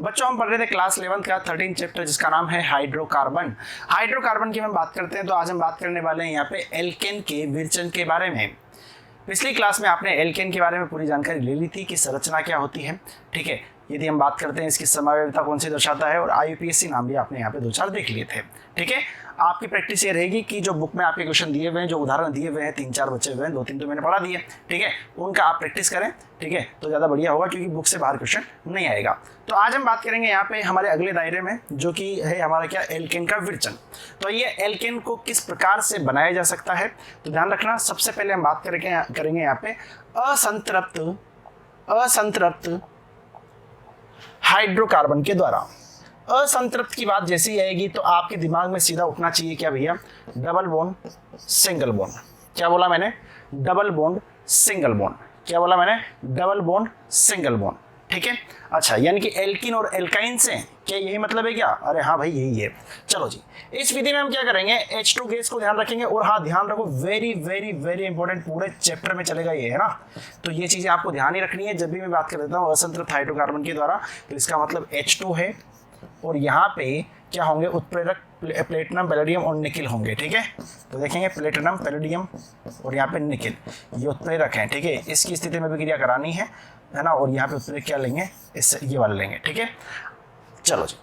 बच्चों हम पढ़ रहे थे क्लास 11 का 13 चैप्टर जिसका नाम है हाइड्रोकार्बन। हाइड्रोकार्बन की हम बात करते हैं तो आज हम बात करने वाले हैं यहाँ पे एल्केन के विरचन के बारे में। पिछली क्लास में आपने एल्केन के बारे में पूरी जानकारी ले ली थी कि संरचना क्या होती है, ठीक है। यदि हम बात करते हैं इसकी समावेयता कौन सी दर्शाता है, और IUPAC नाम भी आपने यहाँ पे 2-4 देख लिए थे, ठीक है। आपकी प्रैक्टिस ये रहेगी कि जो बुक में आपके क्वेश्चन दिए हुए हैं, जो उदाहरण दिए हुए हैं, 3-4 बचे हुए हैं, 2-3 तो मैंने पढ़ा दिए, ठीक है, उनका आप प्रैक्टिस करें, ठीक है, तो ज़्यादा बढ़िया होगा क्योंकि बुक से बाहर क्वेश्चन नहीं आएगा। तो आज हम बात करेंगे यहाँ पे हमारे अगले दायरे में, जो कि है हमारा क्या, एल्केन का विरचन। तो ये एल्केन को किस प्रकार से बनाया जा सकता है, तो ध्यान रखना। सबसे पहले हम बात करेंगे यहाँ पे असंतृप्त हाइड्रोकार्बन के द्वारा। असंतृप्त की बात जैसी आएगी तो आपके दिमाग में सीधा उठना चाहिए क्या भैया, डबल बॉन्ड सिंगल बॉन्ड। क्या बोला मैंने, डबल बॉन्ड सिंगल बॉन्ड। क्या बोला मैंने, डबल बॉन्ड सिंगल बॉन्ड, ठीक है। अच्छा, यानी कि एल्किन और एल्काइन से क्या यही मतलब है क्या? अरे हाँ भाई यही है। चलो जी, इस विधि में हम क्या करेंगे, H2 गैस को ध्यान रखेंगे। और हाँ, ध्यान रखो, वेरी वेरी वेरी इंपॉर्टेंट, पूरे चैप्टर में चलेगा ये, है ना। तो ये चीजें आपको ध्यान ही रखनी है जब भी मैं बात कर देता हूँ असंतृप्त हाइड्रोकार्बन के द्वारा। तो इसका मतलब H2 है और यहाँ पे क्या होंगे, उत्प्रेरक प्लेटिनम, पैलेडियम और निकिल होंगे, ठीक है। तो देखेंगे प्लेटिनम, पैलेडियम और यहाँ पे निकिल, ये उत्प्रेरक हैं, ठीक है। इसकी स्थिति में अभिक्रिया करानी है ना। और यहाँ पे उत्प्रेरक क्या लेंगे, इससे ये वाले लेंगे, ठीक है। चलो जी,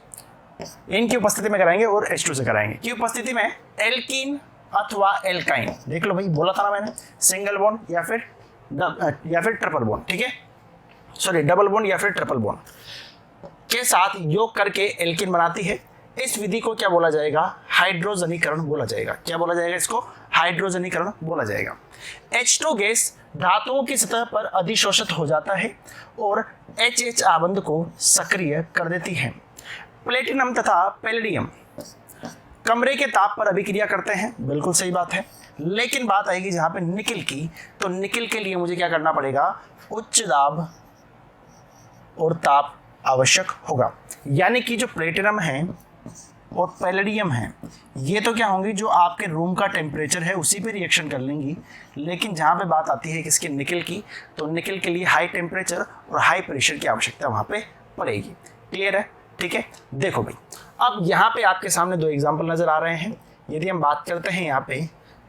इनकी उपस्थिति में कराएंगे और H2 से कराएंगे। की उपस्थिति में एल्कीन अथवा एल्काइन, देख लो भाई, बोला था ना मैंने, सिंगल बॉन्ड या फिर ट्रिपल बॉन्ड, ठीक है, सॉरी डबल बॉन्ड या फिर ट्रिपल बॉन्ड के साथ योग करके एल्कीन बनाती है। इस विधि को क्या बोला जाएगा, हाइड्रोजनीकरण बोला जाएगा। क्या बोला जाएगा, इसको हाइड्रोजनीकरण बोला जाएगा। H2 गैस धातुओं की सतह पर अधिशोषित हो जाता है और HH आबंध को सक्रिय कर देती है। प्लेटिनम तथा पैलेडियम कमरे के ताप पर अभिक्रिया करते हैं, बिल्कुल सही बात है। लेकिन बात आएगी जहां पे निकिल की, तो निकिल के लिए मुझे क्या करना पड़ेगा, उच्च दाब और ताप आवश्यक होगा। यानी कि जो प्लेटिनम है और पैलेडियम है, ये तो क्या होंगी, जो आपके रूम का टेम्परेचर है उसी पे रिएक्शन कर लेंगी। लेकिन जहाँ पे बात आती है किसकी, निकिल की, तो निकिल के लिए हाई टेम्परेचर और हाई प्रेशर की आवश्यकता वहाँ पे पड़ेगी। क्लियर है, ठीक है। देखो भाई, अब यहाँ पे आपके सामने 2 एग्जाम्पल नजर आ रहे हैं। यदि हम बात करते हैं यहाँ पे,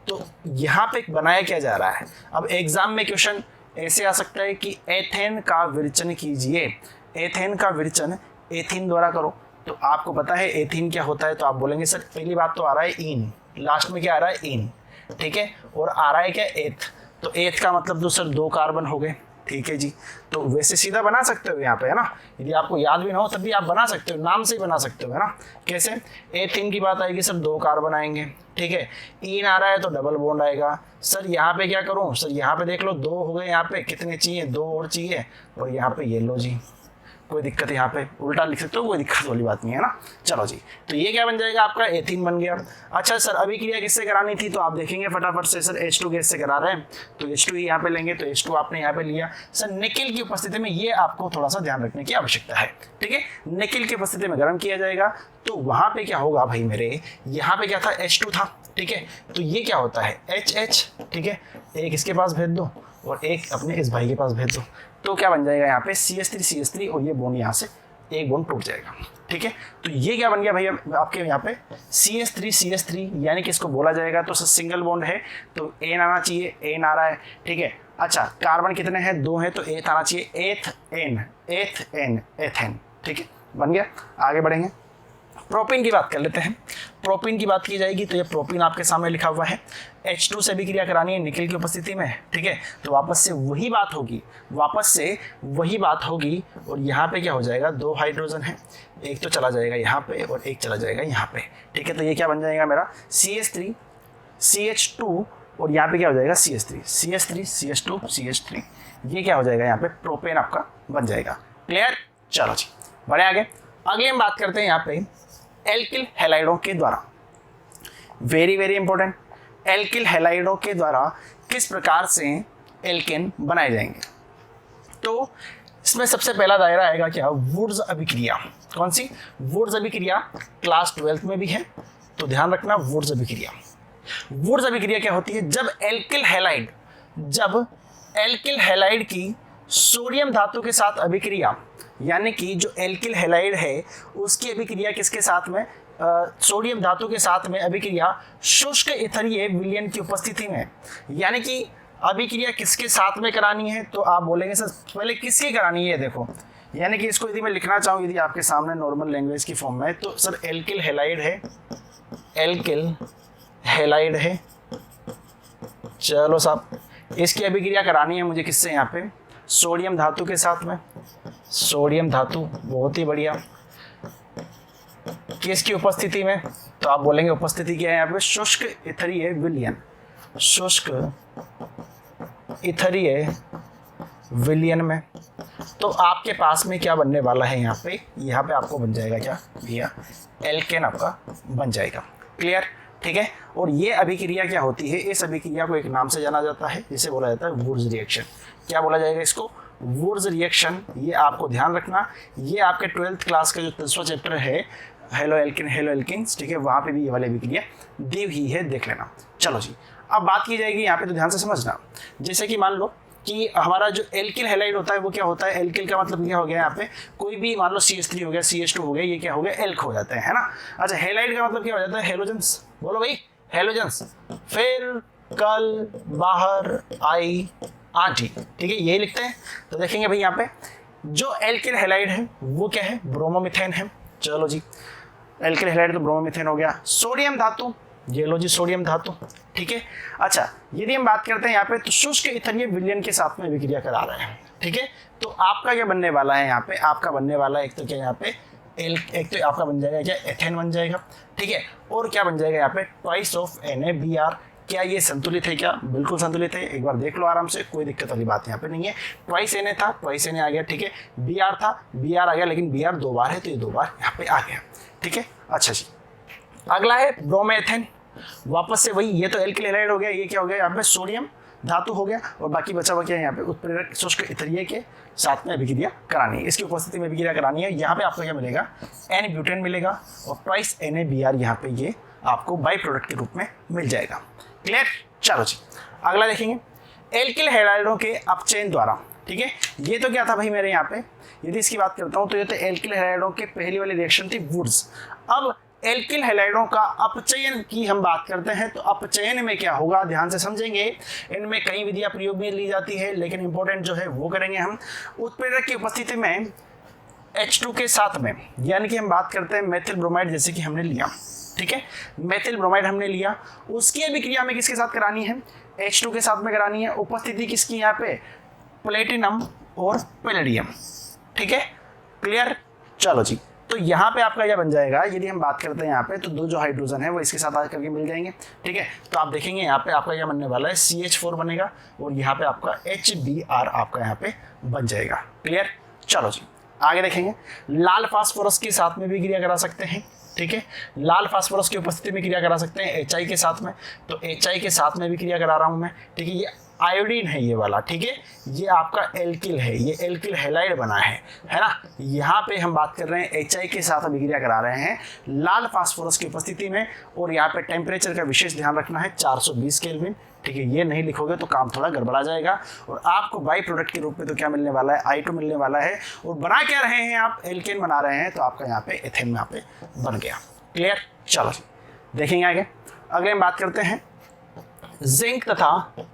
तो यहाँ पे बनाया क्या जा रहा है। अब एग्जाम में क्वेश्चन ऐसे आ सकता है कि एथेन का विरचन कीजिए। एथेन का विरचन एथीन द्वारा करो। तो आपको पता है एथीन क्या होता है, तो आप बोलेंगे सर पहली बात तो आ रहा है इन, लास्ट में क्या आ रहा है, इन, ठीक है, और आ रहा है क्या, एथ। तो एथ का मतलब तो सर 2 कार्बन हो गए, ठीक है जी। तो वैसे सीधा बना सकते हो यहाँ पे, है ना। यदि आपको याद भी ना हो तब भी आप बना सकते हो, नाम से ही बना सकते हो, है ना। कैसे, एथीन की बात आएगी सर 2 कार्बन आएंगे, ठीक है। इन आ रहा है तो डबल बॉन्ड आएगा। सर यहाँ पे क्या करूँ, सर यहाँ पे देख लो 2 हो गए, यहाँ पे कितने चाहिए, 2 और चाहिए, और यहाँ पे ये लो जी, कोई दिक्कत, यहाँ पे उल्टा लिख सकते हो, कोई दिक्कत वाली बात नहीं है ना। चलो जी, तो ये क्या बन जाएगा, आपका एथीन बन गया। अच्छा सर, अभिक्रिया किससे करानी थी, तो आप देखेंगे फटाफट से, सर H2 गैस से करा रहे हैं, तो H2 ही यहाँ पे लेंगे, तो H2 आपने यहाँ पे लिया। सर निकिल की उपस्थिति में ये आपको थोड़ा सा ध्यान रखने की आवश्यकता है, ठीक है। निकिल की उपस्थिति में गर्म किया जाएगा, तो वहां पे क्या होगा भाई मेरे, यहाँ पे क्या था, H2 था, ठीक है। तो ये क्या होता है, HH, ठीक है, एक इसके पास भेज दो और एक अपने इस भाई के पास भेज दो, तो क्या बन जाएगा यहाँ पे CH3 और ये बॉन्ड यहाँ से एक बॉन्ड टूट जाएगा, ठीक है। तो ये क्या बन गया भैया आपके यहाँ पे CH3 यानी कि इसको बोला जाएगा, तो सिंगल बॉन्ड है तो एन आना चाहिए, एन आ रहा है, ठीक है। अच्छा, कार्बन कितने हैं, 2 है, तो एथ आना चाहिए, एथेन, ठीक है, बन गया। आगे बढ़ेंगे, प्रोपीन की बात कर लेते हैं। प्रोपीन की बात की जाएगी तो ये प्रोपीन आपके सामने लिखा हुआ है। H2 से भी क्रिया करानी है निकिल की उपस्थिति में, ठीक है। तो वापस से वही बात होगी और यहाँ पे क्या हो जाएगा, 2 हाइड्रोजन है, एक तो चला जाएगा यहाँ पे और एक चला जाएगा यहाँ पे, ठीक है। तो ये क्या बन जाएगा मेरा, CH3 CH2 और यहाँ पे क्या हो जाएगा, CH3 ये क्या हो जाएगा, यहाँ पे प्रोपेन आपका बन जाएगा। क्लियर, चलो जी बढ़े आगे। अगले हम बात करते हैं यहाँ पे एल्किल हैलाइडों के द्वारा। वेरी वेरी इंपॉर्टेंट, एल्किल हैलाइडों के द्वारा किस प्रकार से एल्केन बनाए जाएंगे। तो इसमें सबसे पहला दायरा आएगा क्या, वुड्स अभिक्रिया। कौन सी, वुड्स अभिक्रिया, क्लास 12th में भी है, तो ध्यान रखना। वुड्स अभिक्रिया क्या होती है, जब एल्किल हैलाइड की सोडियम धातु के साथ अभिक्रिया यानी कि जो एल्किल हैलाइड है उसकी अभिक्रिया किसके साथ में, सोडियम धातु के साथ में अभिक्रिया शुष्क इथरीय विलयन की उपस्थिति में। यानी कि अभिक्रिया किसके साथ में करानी है, तो आप बोलेंगे सर पहले किसकी करानी है, देखो यानी कि इसको यदि मैं लिखना चाहूँ यदि आपके सामने नॉर्मल लैंग्वेज की फॉर्म में, तो सर एल्किल हैलाइड है, एल्किल हैलाइड है, चलो साहब इसकी अभिक्रिया करानी है मुझे किससे, यहाँ पे सोडियम धातु के साथ में, सोडियम धातु, बहुत ही बढ़िया, किसकी उपस्थिति में, तो आप बोलेंगे उपस्थिति क्या है यहाँ पे, शुष्क इथरीय विलयन, शुष्क इथरीय विलयन में। तो आपके पास में क्या बनने वाला है यहाँ पे आपको बन जाएगा क्या भैया, एल्केन आपका बन जाएगा। क्लियर, ठीक है। और ये अभिक्रिया क्या होती है, इस अभिक्रिया को एक नाम से जाना जाता है जिसे बोला जाता है वुर्ज रिएक्शन। क्या बोला जाएगा इसको, वुर्ज रिएक्शन। ये आपको ध्यान रखना, ये आपके 12th क्लास का जो 10वां चैप्टर है हेलो एल्किन हेलो एल्किन्स, ठीक है, वहाँ पे भी ये वाली अभिक्रिया दी हुई है, देख लेना। चलो जी, अब बात की जाएगी यहाँ पे, तो ध्यान से समझना। जैसे कि मान लो कि हमारा जो एल्किल हैलाइड होता है वो क्या होता है, एल्किल का मतलब क्या हो गया यहाँ पे, कोई भी मान लो CH3 हो गया, CH2 हो गया, ये क्या हो गया, एल्क हो जाते हैं, है ना। अच्छा, हैलाइड का मतलब क्या हो जाता है, हेलोजेंस, बोलो भाई हेलोजेंस, फिर कल बाहर आई आंटी, ठीक है, यही लिखते हैं। तो देखेंगे भाई यहाँ पे जो एल्किल हैलाइड है वो क्या है, ब्रोमोमिथेन है। चलो जी, एल्किल हैलाइड तो ब्रोमोमिथेन हो गया। सोडियम धातु, ये लो जी सोडियम धातु, ठीक है। अच्छा, यदि हम बात करते हैं यहाँ पे तो शुष्क इथरीय विलयन के साथ में अभिक्रिया करा रहे हैं, ठीक है। तो आपका क्या बनने वाला है यहाँ पे, आपका बनने वाला है एक तो क्या यहाँ पे एक तो आपका बन जाएगा क्या, एथेन बन जाएगा, ठीक है। और क्या बन जाएगा यहाँ पे, ट्वाइस ऑफ NaBr। क्या ये संतुलित है, क्या बिल्कुल संतुलित है, एक बार देख लो आराम से, कोई दिक्कत वाली बात यहाँ पे नहीं है। ट्वाइस Na था, ट्वाइस Na आ गया, ठीक है। Br था, Br आ गया, लेकिन Br 2 बार है तो ये 2 बार यहाँ पे आ गया, ठीक है। अच्छा जी, अगला है ब्रोमेथेन। वापस से वही, ये तो एल्किल हैलाइड हो गया, ये क्या हो गया यहाँ पे, सोडियम धातु हो गया, और बाकी बचा हुआ क्या है यहाँ पे, उत्प्रेरक शुष्क इथरीय के साथ में अभिक्रिया करानी है, इसकी उपस्थिति में अभिक्रिया करानी है। यहाँ पे आपको क्या मिलेगा, N-ब्यूटेन मिलेगा, और ट्वाइस NaBr यहाँ पे ये आपको बाई प्रोडक्ट के रूप में मिल जाएगा। क्लियर, चलो जी, अगला देखेंगे एल्किल हैलाइडों के अपचयन द्वारा, ठीक है। ये तो क्या था भाई मेरे यहाँ पे, यदि इसकी बात करता हूँ तो ये तो एल्किल हैलाइडों के पहली वाली रिएक्शन थी वुड्स। अब एल्किल हैलाइडों का अपचयन की हम बात करते हैं, तो अपचयन में क्या होगा, ध्यान से समझेंगे। इनमें कई विधियां प्रयोग में ली जाती है, लेकिन इंपॉर्टेंट जो है वो करेंगे हम। उत्प्रेरक की उपस्थिति में H2 के साथ में, यानी कि हम बात करते हैं मेथिल ब्रोमाइड, जैसे कि हमने लिया, ठीक है, मेथिल ब्रोमाइड हमने लिया, उसकी अभिक्रिया में किसके साथ करानी है, H2 के साथ में करानी है। उपस्थिति किसकी यहाँ पे, प्लेटिनम और पैलेडियम, ठीक है। क्लियर, चलो जी, तो यहाँ पे आपका क्या बन जाएगा, यदि हम बात करते हैं यहाँ पे, तो 2 जो हाइड्रोजन है वो इसके साथ आकर के मिल जाएंगे, ठीक है। तो आप देखेंगे यहाँ पे आपका क्या बनने वाला है, CH4 बनेगा, और यहाँ पे आपका HBr आपका यहाँ पे बन जाएगा। क्लियर, चलो जी, आगे देखेंगे लाल फास्फोरस के साथ में भी क्रिया करा सकते हैं, ठीक है। लाल फास्फोरस की उपस्थिति में क्रिया करा सकते हैं HI के साथ में, तो HI के साथ में भी क्रिया करा रहा हूँ मैं, ठीक है। ये आयोडीन है ये वाला, ठीक है, ये आपका एल्किल है, ये एल्किल हैलाइड बना है ना। यहाँ पे हम बात कर रहे हैं HI के साथ अभिक्रिया करा रहे हैं लाल फास्फोरस की उपस्थिति में, और यहाँ पे टेम्परेचर का विशेष ध्यान रखना है, 420 केल्विन, ठीक है। ये नहीं लिखोगे तो काम थोड़ा गड़बड़ा जाएगा, और आपको बाई प्रोडक्ट के रूप में तो क्या मिलने वाला है, I2 मिलने वाला है, और बना क्या रहे हैं आप, एल्केन बना रहे हैं, तो आपका यहाँ पे एथेन यहाँ पे बन गया। क्लियर, चलो देखेंगे आगे। अगले हम बात करते हैं जिंक तथा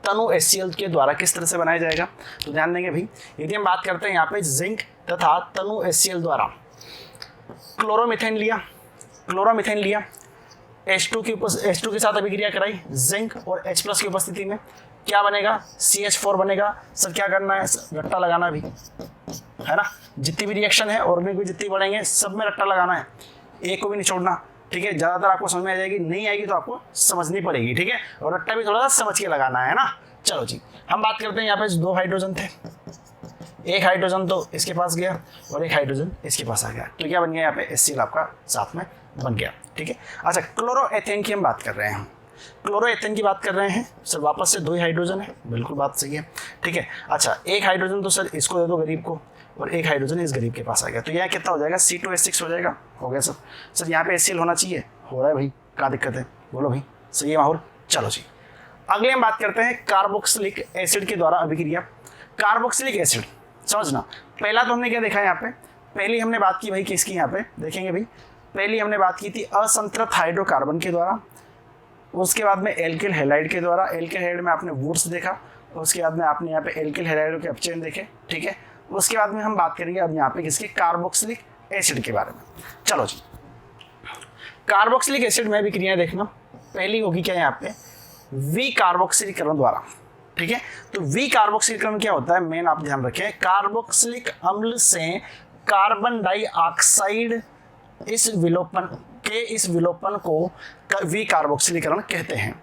तनु HCl के द्वारा किस तरह से बनाया जाएगा, तो ध्यान देंगे भाई, यदि हम बात करते हैं यहाँ पे जिंक तथा तनु HCl द्वारा, क्लोरोमीथेन लिया, H2 के साथ अभिक्रिया कराई, जिंक और H+ की उपस्थिति में क्या बनेगा, CH4 बनेगा। सर क्या करना है, रट्टा लगाना भी है ना, जितनी भी रिएक्शन है ऑर्गेनिक भी जितनी बढ़ेंगे सब में रट्टा लगाना है, एक को भी नहीं छोड़ना, ठीक है। ज़्यादातर आपको समझ में आ जाएगी, नहीं आएगी तो आपको समझनी पड़ेगी, ठीक है, और रट्टा भी थोड़ा सा समझ के लगाना है ना। चलो जी, हम बात करते हैं यहाँ पे 2 हाइड्रोजन थे, एक हाइड्रोजन तो इसके पास गया और एक हाइड्रोजन इसके पास आ गया, तो क्या बन गया यहाँ पे HCl आपका साथ में बन गया, ठीक है। अच्छा, क्लोरोएथेन की हम बात कर रहे हैं, क्लोरोएथेन की बात कर रहे हैं सर, वापस से 2 हाइड्रोजन है, बिल्कुल बात सही है, ठीक है। अच्छा, एक हाइड्रोजन तो सर इसको दे दो गरीब को, और एक हाइड्रोजन इस गरीब के पास आ गया, तो यहाँ कितना हो जाएगा, C2H6 हो जाएगा, हो गया सर यहाँ पे HCl होना चाहिए, हो रहा है भाई, क्या दिक्कत है, बोलो भाई, सही है माहौल। चलो जी, अगले हम बात करते हैं कार्बोक्सिलिक एसिड के द्वारा अभिक्रिया। कार्बोक्सिलिक एसिड समझना, पहला तो हमने क्या देखा है यहाँ पे, पहली हमने बात की भाई किसकी, यहाँ पे देखेंगे भाई, पहली हमने बात की थी असंतृप्त हाइड्रोकार्बन के द्वारा, उसके बाद में एल्किल हैलाइड के द्वारा, एल्किल हैलाइड में आपने वुड्स देखा, उसके बाद में आपने यहाँ पे एल्किल हैलाइड के अपचयन देखे, ठीक है। उसके बाद में हम बात करेंगे अब यहाँ पे किसके, कार्बोक्सिलिक एसिड के बारे में। चलो जी, कार्बोक्सिलिक एसिड में भी क्रियाएं देखना। पहली होगी क्या यहाँ पे, विकार्बोक्सिलीकरण द्वारा, ठीक है। तो विकार्बोक्सिलीकरण क्या होता है, मेन आप ध्यान रखें, कार्बोक्सिलिक अम्ल से कार्बन डाइऑक्साइड इस विलोपन को विकार्बोक्सिलीकरण कहते हैं।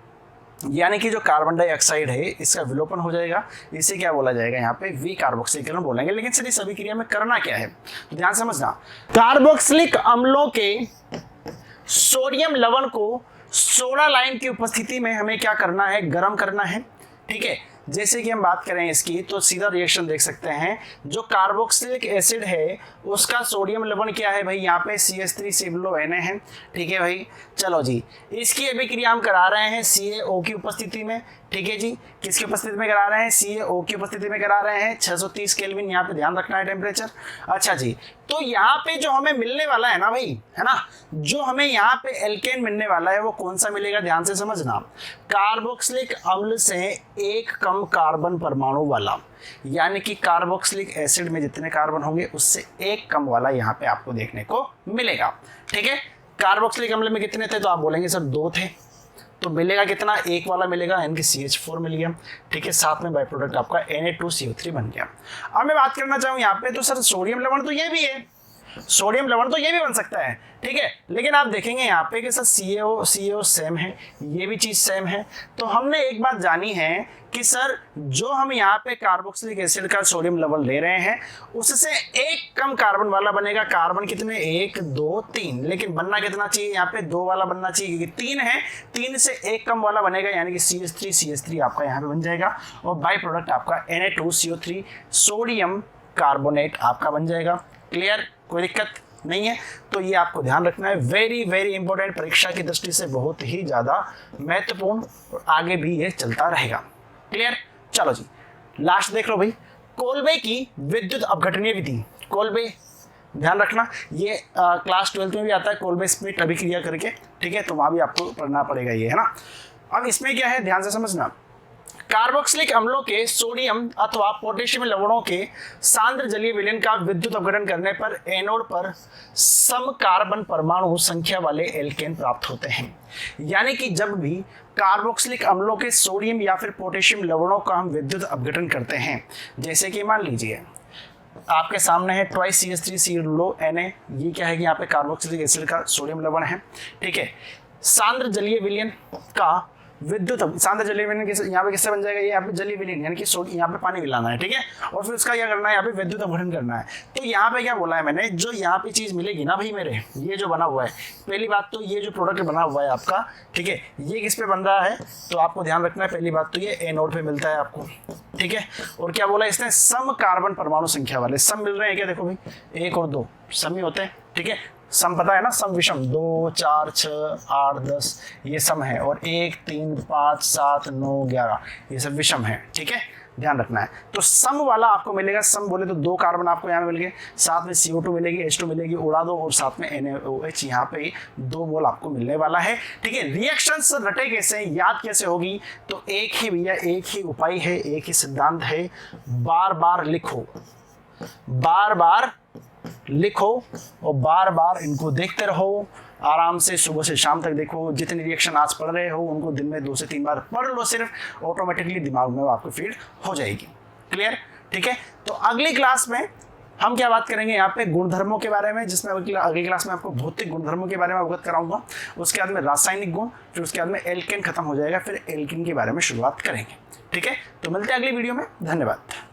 यानी कि जो कार्बन डाइऑक्साइड है इसका विलोपन हो जाएगा, इसे क्या बोला जाएगा, यहाँ पे विकार्बोक्सिलीकरण बोलेंगे। लेकिन सर सभी क्रिया में करना क्या है, तो ध्यान समझना, कार्बोक्सिलिक अम्लों के सोडियम लवण को सोडा लाइम की उपस्थिति में हमें क्या करना है, गर्म करना है, ठीक है। जैसे कि हम बात करें इसकी तो सीधा रिएक्शन देख सकते हैं, जो कार्बोक्सिलिक एसिड है उसका सोडियम लवण क्या है भाई, यहाँ पे CH3CONA है, ठीक है भाई। चलो जी, इसकी अभिक्रिया हम करा रहे हैं CaO की उपस्थिति में, ठीक है जी। किसकी उपस्थिति में करा रहे हैं, CaO की उपस्थिति में करा रहे हैं। 630 केल्विन यहाँ पे ध्यान रखना है टेम्परेचर। अच्छा जी, तो यहाँ पे जो हमें मिलने वाला है ना भाई, है ना, जो हमें यहाँ पे एल्केन मिलने वाला है वो कौन सा मिलेगा, ध्यान से समझना, कार्बोक्सिलिक अम्ल से एक कम कार्बन परमाणु वाला, यानी कि कार्बोक्सिलिक एसिड में जितने कार्बन होंगे उससे एक कम वाला यहाँ पे आपको देखने को मिलेगा, ठीक है। कार्बोक्सिलिक अम्ल में कितने थे, तो आप बोलेंगे सर 2 थे, तो मिलेगा कितना, एक वाला मिलेगा, यानी कि CH4 मिल गया, ठीक है। साथ में बाई प्रोडक्ट आपका Na2CO3 बन गया। अब मैं बात करना चाहूँ यहाँ पे, तो सर सोडियम लवण तो ये भी है, सोडियम लवण तो ये भी बन सकता है, ठीक है। लेकिन आप देखेंगे यहाँ पे कि सर CaO सेम है, ये भी चीज सेम है। तो हमने एक बात जानी है कि सर जो हम यहाँ पे कार्बोक्सिलिक एसिड का सोडियम लवण ले रहे हैं उससे एक कम कार्बन वाला बनेगा। कार्बन कितने, 1 2 3, लेकिन बनना कितना चाहिए, यहाँ पे 2 वाला बनना चाहिए क्योंकि 3 है, 3 से एक कम वाला बनेगा, यानी कि CH3 आपका यहाँ पे बन जाएगा और बाई प्रोडक्ट आपका Na2CO3 सोडियम कार्बोनेट आपका बन जाएगा। क्लियर, कोई दिक्कत नहीं है। तो ये आपको ध्यान रखना है, वेरी वेरी इंपॉर्टेंट, परीक्षा की दृष्टि से बहुत ही ज्यादा महत्वपूर्ण और आगे भी ये चलता रहेगा। क्लियर, चलो जी लास्ट देख लो भाई, कोल्बे की विद्युत अपघटनीय विधि। कोल्बे ध्यान रखना, ये क्लास 12 में भी आता है, कोल्बे स्मिट अभिक्रिया करके, ठीक है, तो वहां भी आपको पढ़ना पड़ेगा ये, है ना। अब इसमें क्या है, ध्यान से समझना, कार्बोक्सिलिक अम्लों के सोडियम अथवा पोटेशियम लवणों के सांद्र जलीय विलयन का विद्युत अपघटन करने पर एनोड पर सम कार्बन परमाणु संख्या वाले एल्केन प्राप्त होते हैं। यानी कि जब भी कार्बोक्सिलिक अम्लों के सोडियम या फिर पोटेशियम लवणों का हम विद्युत अपघटन करते हैं, जैसे कि मान लीजिए आपके सामने है ट्वाइस CH3CONA, ये क्या है कि यहाँ पे कार्बोक्सिलिक एसिड का सोडियम लवण है, ठीक है। सांद्र जलीय विलयन का विद्युत सांद्र जलीय विलयन यहाँ पे किससे बन जाएगा, ये यहाँ पे जलीय विलयन यानी कि यहाँ पे पानी मिलाना है, ठीक है, और फिर उसका क्या करना है, यहाँ पे विद्युत अपघटन करना है। तो यहाँ पे क्या बोला है मैंने, जो यहाँ पे चीज मिलेगी ना भाई मेरे, ये जो बना हुआ है, पहली बात तो ये जो प्रोडक्ट बना हुआ है आपका, ठीक है, ये किस पे बन रहा है, तो आपको ध्यान रखना है, पहली बात तो ये एनोड पे मिलता है आपको, ठीक है। और क्या बोला इसने, सम कार्बन परमाणु संख्या वाले, सम मिल रहे हैं क्या, देखो भाई 1 और 2 सम ही होते हैं, ठीक है। सम पता है ना, सम विषम 2 4 6 8 10 ये सम है, और 1 3 5 7 9 11 ये सब विषम है, ठीक है, ध्यान रखना है। तो सम वाला आपको मिलेगा, सम बोले तो 2 कार्बन आपको यहाँ मिल गए, साथ में CO2 मिलेगी, H2 मिलेगी, उड़ा दो, और साथ में NaOH यहाँ पे 2 मोल आपको मिलने वाला है, ठीक है। रिएक्शंस रटे कैसे, याद कैसे होगी, तो एक ही भैया, एक ही उपाय है, एक ही सिद्धांत है, बार बार लिखो, बार बार लिखो और बार बार इनको देखते रहो, आराम से सुबह से शाम तक देखो, जितनी रिएक्शन आज पढ़ रहे हो उनको दिन में 2 से 3 बार पढ़ लो, सिर्फ ऑटोमेटिकली दिमाग में आपको फीड हो जाएगी। क्लियर, ठीक है। तो अगली क्लास में हम क्या बात करेंगे, यहाँ पे गुणधर्मों के बारे में, जिसमें अगली क्लास में आपको भौतिक गुणधर्मों के बारे में अवगत कराऊंगा, उसके बाद में रासायनिक गुण, फिर उसके बाद में एल्केन खत्म हो जाएगा, फिर एल्किन के बारे में शुरुआत करेंगे, ठीक है। तो मिलते हैं अगली वीडियो में, धन्यवाद।